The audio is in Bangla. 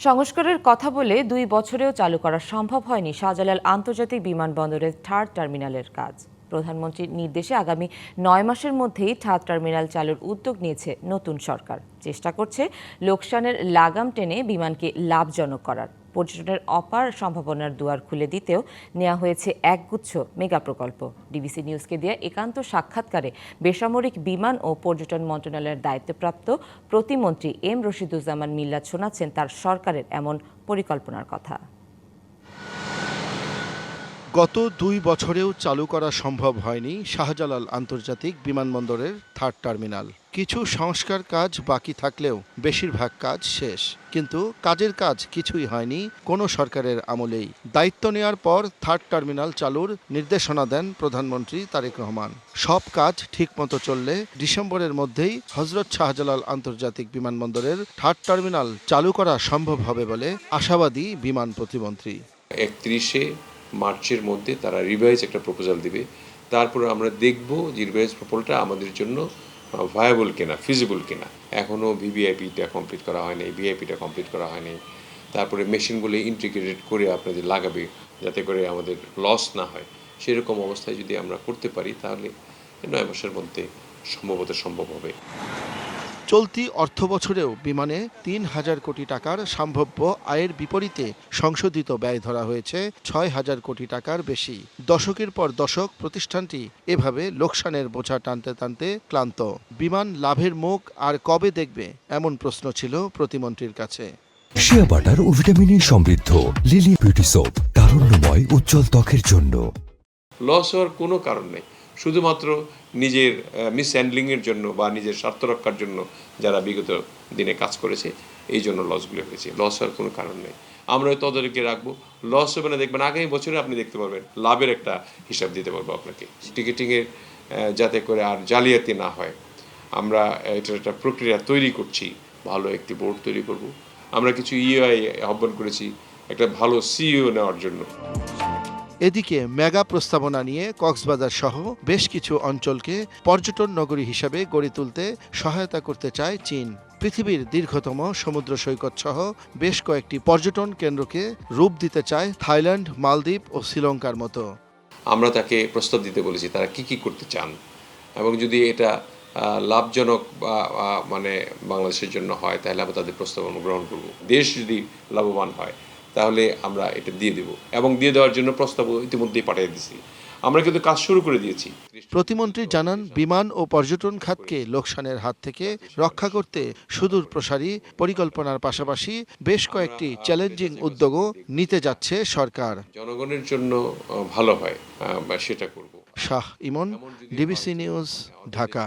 সংস্কারের কথা বলে ২ বছরেও চালু করা সম্ভব হয়নি শাহজালাল আন্তর্জাতিক বিমানবন্দরের থার্ড টার্মিনালের কাজ। প্রধানমন্ত্রীর নির্দেশে আগামী ৯ মাসের মধ্যেই থার্ড টার্মিনাল চালুর উদ্যোগ নিয়েছে নতুন সরকার। চেষ্টা করছে লোকসানের লাগাম টেনে বিমানকে লাভজনক করার। পর্যটনের অপার সম্ভাবনার দুয়ার খুলে দিতেও নেওয়া হয়েছে একগুচ্ছ মেগা প্রকল্প। ডিবিসি নিউজকে দেয়া একান্ত সাক্ষাৎকারে বেসামরিক বিমান ও পর্যটন মন্ত্রণালয়ের দায়িত্বপ্রাপ্ত প্রতিমন্ত্রী এম রশিদুজ্জামান মিল্লাত শোনাচ্ছেন তার সরকারের এমন পরিকল্পনার কথা। গত ২ বছরেও চালু করা সম্ভব হয়নি শাহজালাল আন্তর্জাতিক বিমানবন্দরের থার্ড টার্মিনাল। কিছু সংস্কার কাজ বাকি থাকলেও বেশিরভাগ কাজ শেষ, কিন্তু কাজের কাজ কিছুই হয়নি কোনো সরকারের আমলেই। দায়িত্ব নেওয়ার পর থার্ড টার্মিনাল চালুর নির্দেশনা দেন প্রধানমন্ত্রী তারেক রহমান। সব কাজ ঠিকমতো চললে ডিসেম্বরের মধ্যেই হযরত শাহজালাল আন্তর্জাতিক বিমানবন্দরের থার্ড টার্মিনাল চালু করা সম্ভব হবে বলে আশাবাদী বিমান প্রতিমন্ত্রী। ৩১শে মার্চের মধ্যে তারা রিভাইজ একটা প্রপোজাল দিবে। তারপরে আমরা দেখব যে রিভাইজ প্রপোজালটা আমাদের জন্য ভায়াবল কিনা, ফিজিবল কিনা। এখনও ভিভিআইপিটা কমপ্লিট করা হয়নি, ভিআইপিটা কমপ্লিট করা হয়নি। তারপরে মেশিনগুলো ইন্টিগ্রেটেড করে আপনাদের লাগাবে যাতে করে আমাদের লস না হয়। সেরকম অবস্থায় যদি আমরা করতে পারি তাহলে ৯ মাসের মধ্যে সম্ভবত সম্ভব হবে। চলতি অর্থবছরেও বিমানে ৩,০০০ কোটি টাকার সম্ভাব্য আয়ের বিপরীতে সংশোধিত ব্যয় ধরা হয়েছে ৬,০০০ কোটি টাকার বেশি। দশকের পর দশক প্রতিষ্ঠানটি এভাবে লোকসানের বোঝা টানতে টানতে ক্লান্ত। বিমান লাভের মুখ আর কবে দেখবে, এমন প্রশ্ন ছিল প্রতিমন্ত্রীর কাছে। শিয়া বাটার ও ভিটামিনে সমৃদ্ধ লিলি বিউটি সোপ, তারুণ্যময় উজ্জ্বল ত্বকের জন্য। লস হওয়ার কোনো কারণ নেই, শুধুমাত্র নিজের মিসহ্যান্ডলিংয়ের জন্য বা নিজের স্বার্থ রক্ষার জন্য যারা বিগত দিনে কাজ করেছে, এই জন্য লসগুলো হয়েছে। লস হওয়ার কোনো কারণ নেই। আমরা তদারকি রাখবো, লস হবে না দেখবেন আগামী বছরে আপনি দেখতে পারবেন লাভের একটা হিসাব দিতে পারবো আপনাকে। টিকিটিংয়ের যাতে করে আর জালিয়াতি না হয়, আমরা এটার একটা প্রক্রিয়া তৈরি করছি। ভালো একটি বোর্ড তৈরি করব। আমরা কিছু ইউআই আহ্বান করেছি একটা ভালো সিইও নেওয়ার জন্য। এদিকে মেগা প্রস্তাবনা নিয়ে কক্সবাজার সহ বেশ কিছু অঞ্চলকে পর্যটন নগরী হিসেবে গড়ে তুলতে সহায়তা করতে চায় চীন। পৃথিবীর দীর্ঘতম সমুদ্র সৈকত সহ বেশ কয়েকটি পর্যটন কেন্দ্রকে রূপ দিতে চায় থাইল্যান্ড, মালদ্বীপ ও শ্রীলঙ্কার মতো। আমরা তাকে প্রস্তাব দিতে বলেছি তারা কি করতে চান, এবং যদি এটা লাভজনক বা মানে বাংলাদেশের জন্য হয় তাহলে আমরা তাদের প্রস্তাব গ্রহণ করব। দেশ যদি লাভবান হয় তাহলে আমরা এটা দিয়ে দেব, এবং দিয়ে দেওয়ার জন্য প্রস্তাব ইতিমধ্যেই পাঠিয়ে দিয়েছি। আমরা কিন্তু কাজ শুরু করে দিয়েছি। প্রতিমন্ত্রী জানান, বিমান ও পর্যটন খাতকে লোকসানের হাত থেকে রক্ষা করতে সুদূর প্রসারী পরিকল্পনার পাশাপাশি বেশ কয়েকটি চ্যালেঞ্জিং উদ্যোগও নিতে যাচ্ছে সরকার। জনগণের জন্য ভালো হয় সেটা করব। শাহ ইমন, ডিবিসি নিউজ, ঢাকা।